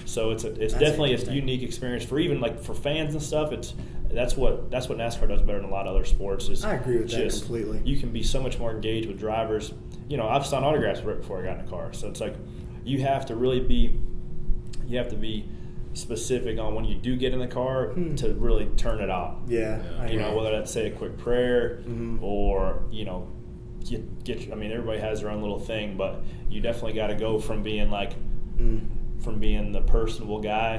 B: So it's definitely a unique experience for even like for fans and stuff. That's what NASCAR does better than a lot of other sports.
A: I agree with that completely.
B: You can be so much more engaged with drivers. You know, I've signed autographs right before I got in the car. So it's like you have to be specific on when you do get in the car to really turn it off. You know, whether that's say a quick prayer or, you know, I mean, everybody has their own little thing, but you definitely got to go from being like from being the personable guy,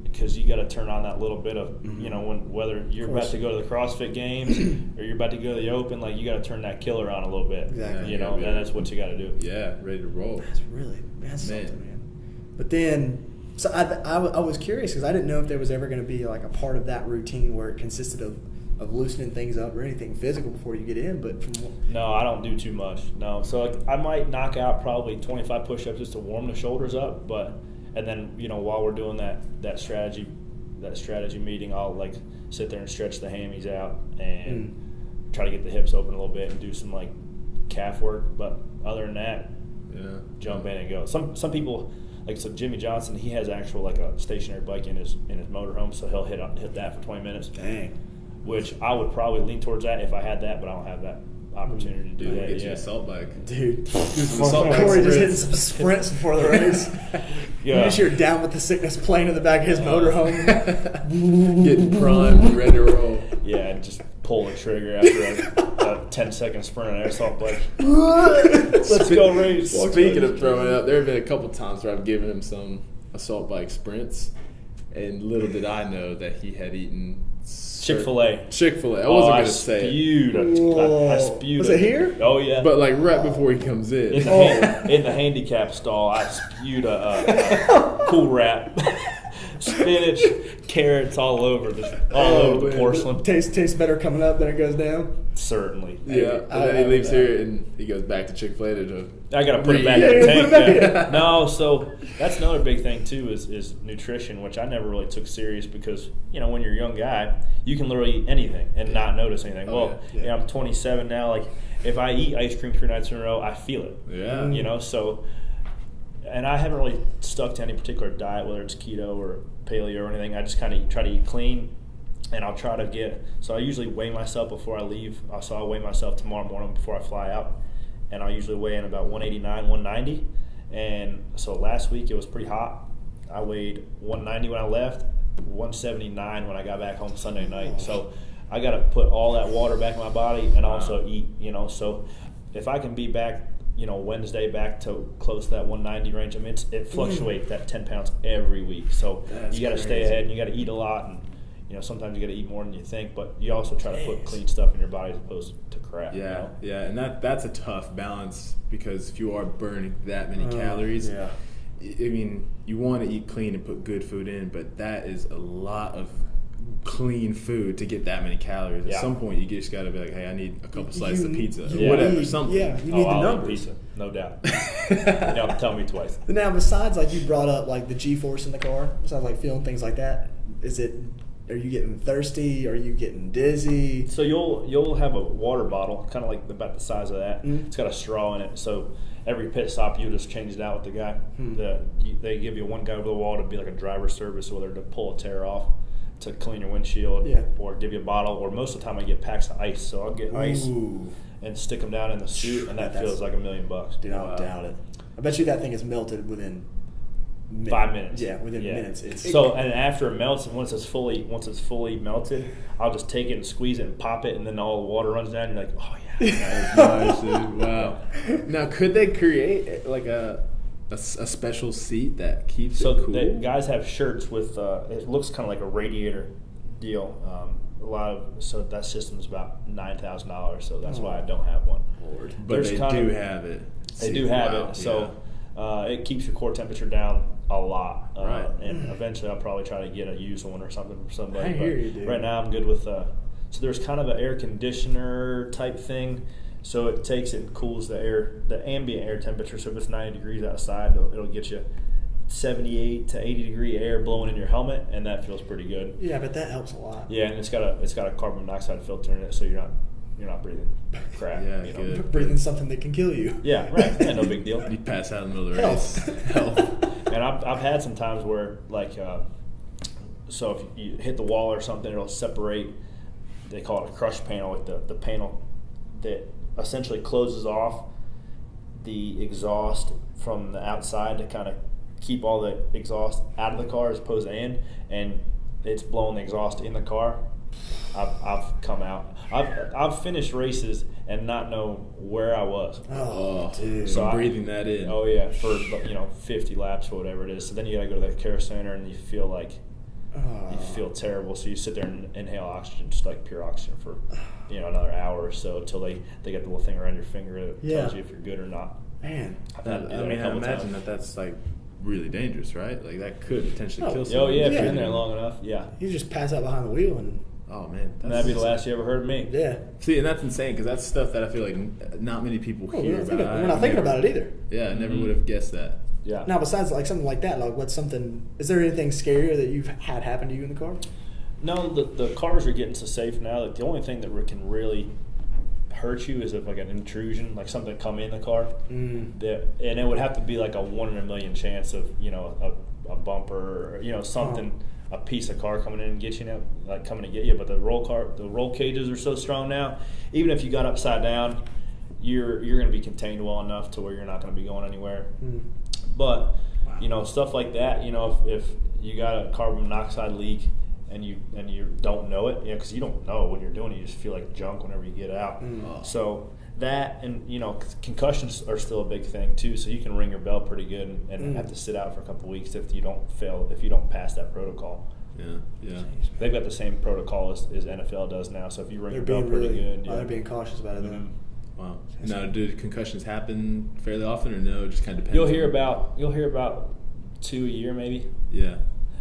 B: because you got to turn on that little bit of you know, whether you're about to go to the CrossFit Games or you're about to go to the Open, like you got to turn that killer on a little bit. You know, and that's what you got to do.
C: Ready to roll.
A: That's something, man. But then. So I was curious because I didn't know if there was ever going to be like a part of that routine where it consisted of loosening things up or anything physical before you get in. But
B: no, I don't do too much. No, so like I might knock out probably 25 push-ups just to warm the shoulders up. And then, you know, while we're doing that strategy meeting, I'll like sit there and stretch the hammies out and try to get the hips open a little bit and do some like calf work. But other than that, jump in and go. Some people. Like, so Jimmy Johnson, he has actual like a stationary bike in his motorhome, so he'll hit that for 20 minutes.
A: Dang.
B: Which I would probably lean towards that if I had that, but I don't have that opportunity to do that.
C: Get you an assault bike,
A: dude. Corey just hitting some sprints before the race. You just hear down with the sickness playing in the back of his motorhome,
C: getting primed, ready to roll.
B: Yeah, and just pull the trigger after a 10-second sprint on an assault bike. Let's go race.
C: Speaking of throwing up, there have been a couple times where I've given him some assault bike sprints, and little did I know that he had eaten
B: Chick-fil-A.
C: I wasn't going to say it.
B: I spewed.
A: Was it here?
B: Oh, yeah.
C: But like right before he comes in.
B: In the handicap stall, I spewed a Cool Wrap. Spinach, carrots all over the porcelain.
A: Tastes better coming up than it goes down.
B: Certainly.
C: Yeah. And then he leaves here and he goes back to Chick-fil-A to
B: I got to put it back in the tank. No, so that's another big thing too is nutrition, which I never really took serious because, you know, when you're a young guy, you can literally eat anything and not notice anything. You know, I'm 27 now. Like, if I eat ice cream 3 nights in a row, I feel it.
C: Yeah.
B: You know, so. And I haven't really stuck to any particular diet, whether it's keto or paleo or anything. I just kind of try to eat clean, and I'll try to so I usually weigh myself before I leave. So I'll weigh myself tomorrow morning before I fly out, and I'll usually weigh in about 189, 190. And so last week it was pretty hot. I weighed 190 when I left, 179 when I got back home Sunday night. So I got to put all that water back in my body and also eat, you know. So if I can be back, you know, Wednesday back to close to that 190 range. I mean, it fluctuates that 10 pounds every week. So you got to stay ahead and you got to eat a lot. And, you know, sometimes you got to eat more than you think, but you also try to put clean stuff in your body as opposed to crap.
C: Yeah,
B: you know?
C: Yeah, and that's a tough balance because if you are burning that many calories, I mean, you want to eat clean and put good food in, but that is a lot of clean food to get that many calories. At some point, you just got to be like, hey, I need a couple slices of pizza or whatever, something.
A: Yeah, you need the numbers.
B: Pizza, no doubt. You don't have to tell me twice.
A: Now, besides, like, you brought up, like, the G-force in the car, besides, like, feeling things like that, are you getting thirsty? Are you getting dizzy?
B: So you'll have a water bottle, kind of like about the size of that. It's got a straw in it. So every pit stop, you just change it out with the guy. They give you one guy over the wall to be like a driver service, whether to pull a tear off, to clean your windshield, or give you a bottle. Or most of the time I get packs of ice. So I'll get ice and stick them down in the suit, and that feels like $1 million.
A: Dude, I don't doubt it. I bet you that thing is melted within
B: 5 minutes.
A: Yeah, within minutes.
B: And after it melts, and once it's fully melted, I'll just take it and squeeze it and pop it, and then all the water runs down. And you're like, oh yeah,
C: that is nice, dude. Wow. Now, could they create like a a special seat that keeps it cool?
B: So guys have shirts with it looks kind of like a radiator deal. So that system's about $9,000. So that's why I don't have one.
C: Lord. But they do have it.
B: They do have it. So it keeps your core temperature down a lot.
C: Right.
B: And eventually I'll probably try to get a used one or something from somebody.
A: I hear you, dude.
B: Right now I'm good with. So there's kind of an air conditioner type thing. So it takes it and cools the ambient air temperature. So if it's 90 degrees outside, it'll get you 78 to 80 degree air blowing in your helmet, and that feels pretty good.
A: Yeah, but that helps a lot.
B: Yeah, and it's got a carbon monoxide filter in it, so you're not breathing crap.
C: Yeah,
B: you know?
C: good.
A: Breathing something that can kill you.
B: Yeah, right. Yeah, no big deal.
C: You pass out in the middle of the race.
A: Health.
B: And I've had some times where so if you hit the wall or something, it'll separate. They call it a crush panel, like the panel that essentially closes off the exhaust from the outside to kind of keep all the exhaust out of the car as opposed to in, and it's blowing the exhaust in the car. I've come out. I've finished races and not know where I was.
A: Oh, dude.
C: So I'm breathing that in.
B: Oh yeah, for 50 laps or whatever it is. So then you gotta go to the care center and you feel like you feel terrible. So you sit there and inhale oxygen, just like pure oxygen for another hour or so until they get the little thing around your finger that tells you if you're good or not.
A: Man,
C: I imagine that's like really dangerous, right? Like that could potentially kill someone.
B: Oh yeah, if you're in there long enough, yeah.
A: You just pass out behind the wheel and.
C: Oh man,
B: and that'd be the last you ever heard of me.
A: Yeah.
C: See, and that's insane because that's stuff that I feel like not many people hear about.
A: We're not thinking about it either.
C: Yeah, I never would have guessed that.
B: Yeah.
A: Now, besides like something like that, like is there anything scarier that you've had happen to you in the car?
B: No, the cars are getting so safe now that the only thing that can really hurt you is if like an intrusion, like something come in the car. And it would have to be like a 1 in a million chance of a bumper or something. A piece of car coming in and get you coming to get you, but the roll cages are so strong now. Even if you got upside down, you're going to be contained well enough to where you're not going to be going anywhere. But stuff like that. If you got a carbon monoxide leak and you don't know it, because you don't know when you're doing it, you just feel like junk whenever you get out. So that and concussions are still a big thing too. So you can ring your bell pretty good and have to sit out for a couple of weeks if you don't pass that protocol.
C: Yeah.
B: They've got the same protocol as NFL does now. So if you ring your bell pretty good,
A: they're being cautious about it then.
C: Wow. Now, do concussions happen fairly often or no? It just kind of depends.
B: You'll hear about 2 a year maybe.
C: Yeah.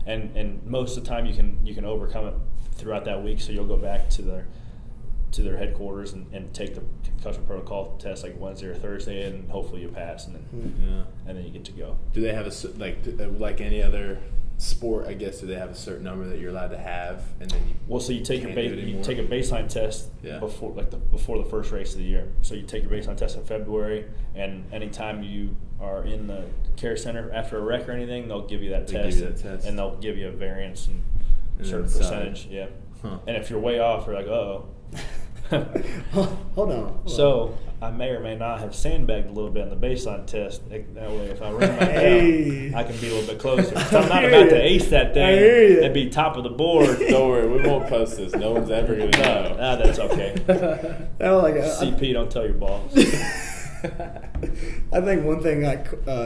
B: And most of the time you can overcome it throughout that week. So you'll go back to their headquarters and take the concussion protocol test like Wednesday or Thursday, and hopefully you pass, and then you get to go. Do
C: they have like any other sport? I guess do they have a certain number that you're allowed to have, and then
B: so you take a baseline test before the first race of the year. So you take your baseline test in February, and anytime you are in the care center after a wreck or anything, they'll give you that test, and they'll give you a variance and a certain percentage. Yeah. Huh. And if you're way off, you're like, uh-oh.
A: Hold on.
B: So I may or may not have sandbagged a little bit on the baseline test. That way, if I ring my bell, I can be a little bit closer. So I'm not about to ace that thing and be top of the board.
C: Don't worry, we won't post this. No one's ever going to know.
B: That's okay. CP, don't tell your boss.
A: I think one thing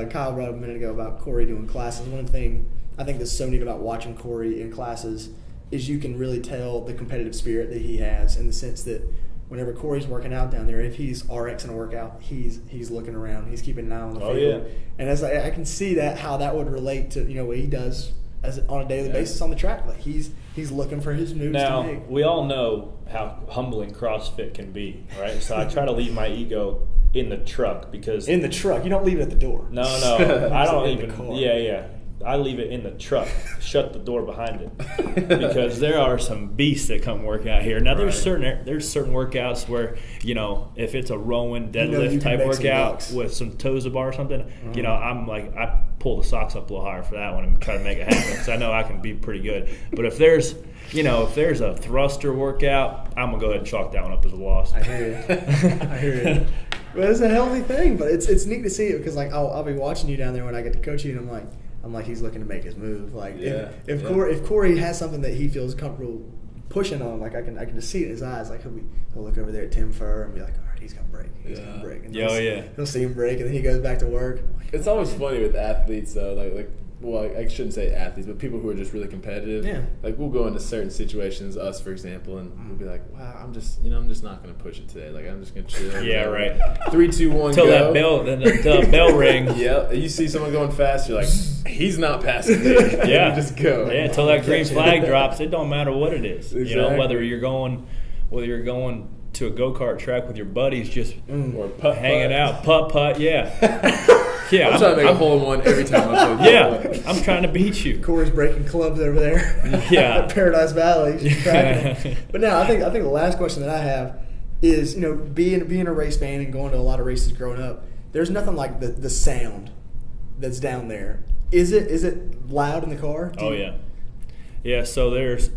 A: Kyle brought up a minute ago about Corey doing classes, one thing I think that's so neat about watching Corey in classes is you can really tell the competitive spirit that he has, in the sense that whenever Corey's working out down there, if he's RXing a workout, he's looking around, he's keeping an eye on the field.
B: Yeah.
A: And as I can see how that would relate to what he does on a daily basis on the track. Like he's looking for his moves to make.
B: Now, we all know how humbling CrossFit can be, right? So I try to leave my ego in the truck because
A: in the truck, you don't leave it at the door.
B: No, I don't even. Yeah. I leave it in the truck, shut the door behind it, because there are some beasts that come work out here. Now there's certain workouts where if it's a rowing deadlift type workout with some toes to bar or something, I'm like I pull the socks up a little higher for that one and try to make it happen because I know I can be pretty good. But if there's a thruster workout, I'm gonna go ahead and chalk that one up as a loss.
A: I hear you. But it's a healthy thing. But it's neat to see it because I'll be watching you down there when I get to coach you, and I'm like he's looking to make his move. Like if Corey has something that he feels comfortable pushing on. Like I can just see it in his eyes. Like he'll look over there at Tim Furr and be like, all right, he's gonna break. He's gonna break. And he'll see him break, and then he goes back to work.
C: It's always funny with athletes though, like. Well, I shouldn't say athletes, but people who are just really competitive.
A: Yeah.
C: Like we'll go into certain situations, us for example, and we'll be like, "Wow, I'm just not gonna push it today. Like I'm just gonna chill."
B: Yeah, right.
C: 3, 2, 1,
B: till
C: go.
B: that bell ring.
C: Yep. You see someone going fast, you're like, "He's not passing me."
B: Yeah.
C: Just go.
B: Yeah. Until that green flag drops, it don't matter what it is.
C: Exactly.
B: You know, whether you're going to a go-kart track with your buddies, just
C: or
B: hanging out, putt. Yeah. Yeah,
C: I'm trying to make a hole in one every time I play.
B: Yeah, I'm trying to beat you.
A: Corey's breaking clubs over there.
B: Yeah,
A: at Paradise Valley. But now I think the last question that I have is, you know, being a race fan and going to a lot of races growing up. There's nothing like the sound that's down there. Is it loud in the car?
B: Yeah. So there's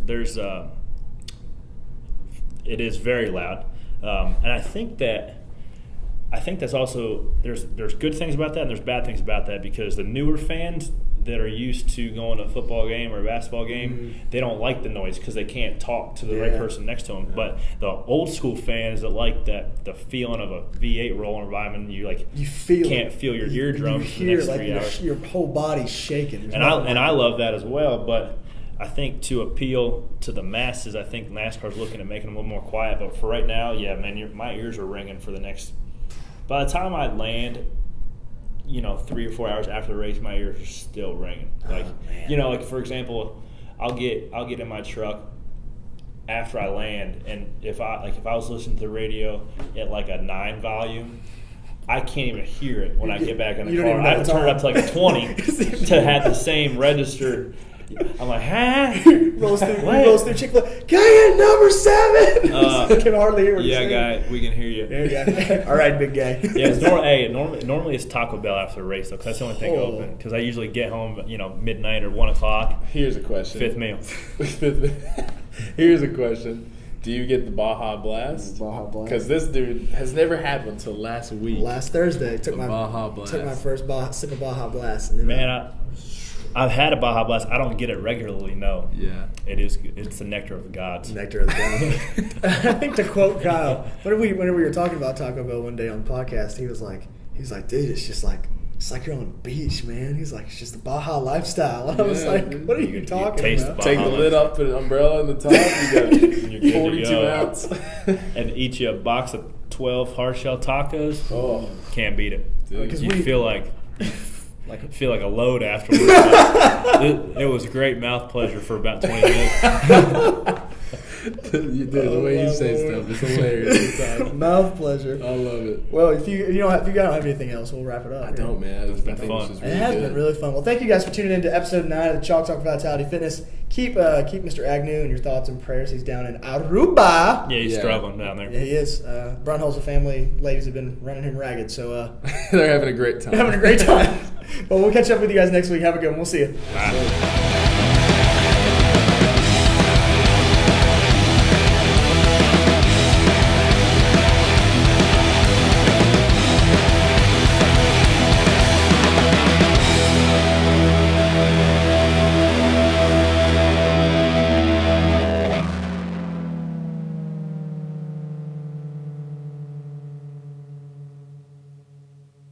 B: it is very loud, and I think that's also there's good things about that and there's bad things about that, because the newer fans that are used to going to a football game or a basketball game, they don't like the noise because they can't talk to the right person next to them. Yeah. But the old school fans that like the feeling of a V8 rolling by them, and you can't feel your eardrums for the next 3 hours.
A: Your whole body's shaking.
B: And I love that as well, but I think to appeal to the masses, I think NASCAR's looking at making them a little more quiet. But for right now, yeah, man, my ears are ringing for the next. By the time I land, 3 or 4 hours after the race, my ears are still ringing. Like, like for example, I'll get in my truck after I land, and if I was listening to the radio at like a 9 volume, I can't even hear it when I get back in the car. I have to turn it up to like a 20 to have the same register. I'm like, huh?
A: rolls through Chick-fil-A. Can I get number 7? I can hardly hear what you're saying.
B: Guy, we can hear you.
A: There you go. All right, big guy.
B: Yeah, normally it's Taco Bell after the race, though, because that's the only thing open. Because I usually get home, midnight or 1 o'clock.
C: Here's a question.
B: 5th meal.
C: Here's a question. Do you get the Baja Blast?
A: Baja Blast.
C: Because this dude has never had one until last week.
A: Last Thursday, took my first sip of Baja Blast. And then
B: I've had a Baja Blast. I don't get it regularly, no.
C: Yeah.
B: It's the nectar of the gods.
A: Nectar of the gods. I think to quote Kyle, whenever we were talking about Taco Bell one day on the podcast, he was like, dude, it's like you're on the beach, man. He's like, it's just the Baja lifestyle. And I was like, what are you talking about?
C: Take the lid off, put an umbrella in the top, you got 42 ounce.
B: And eat you a box of 12 hard shell tacos.
C: Oh.
B: Can't beat it.
C: Dude.
B: You feel like a load afterwards. It was great mouth pleasure for about 20 minutes.
C: The way you say stuff is hilarious.
A: Mouth pleasure.
C: I love it.
A: Well, if you don't have anything else, we'll wrap it up.
C: I don't, man.
B: It's been fun.
A: It has been really fun. Well, thank you guys for tuning in to episode 9 of the Chalk Talk Vitality Fitness. Keep Mr. Agnew in your thoughts and prayers. He's down in Aruba.
B: Yeah, he's struggling down there.
A: Yeah, he is. Brunholzer family ladies have been running him ragged, so
C: they're having a great time.
A: Well, we'll catch up with you guys next week. Have a good one. We'll see you.
B: Bye.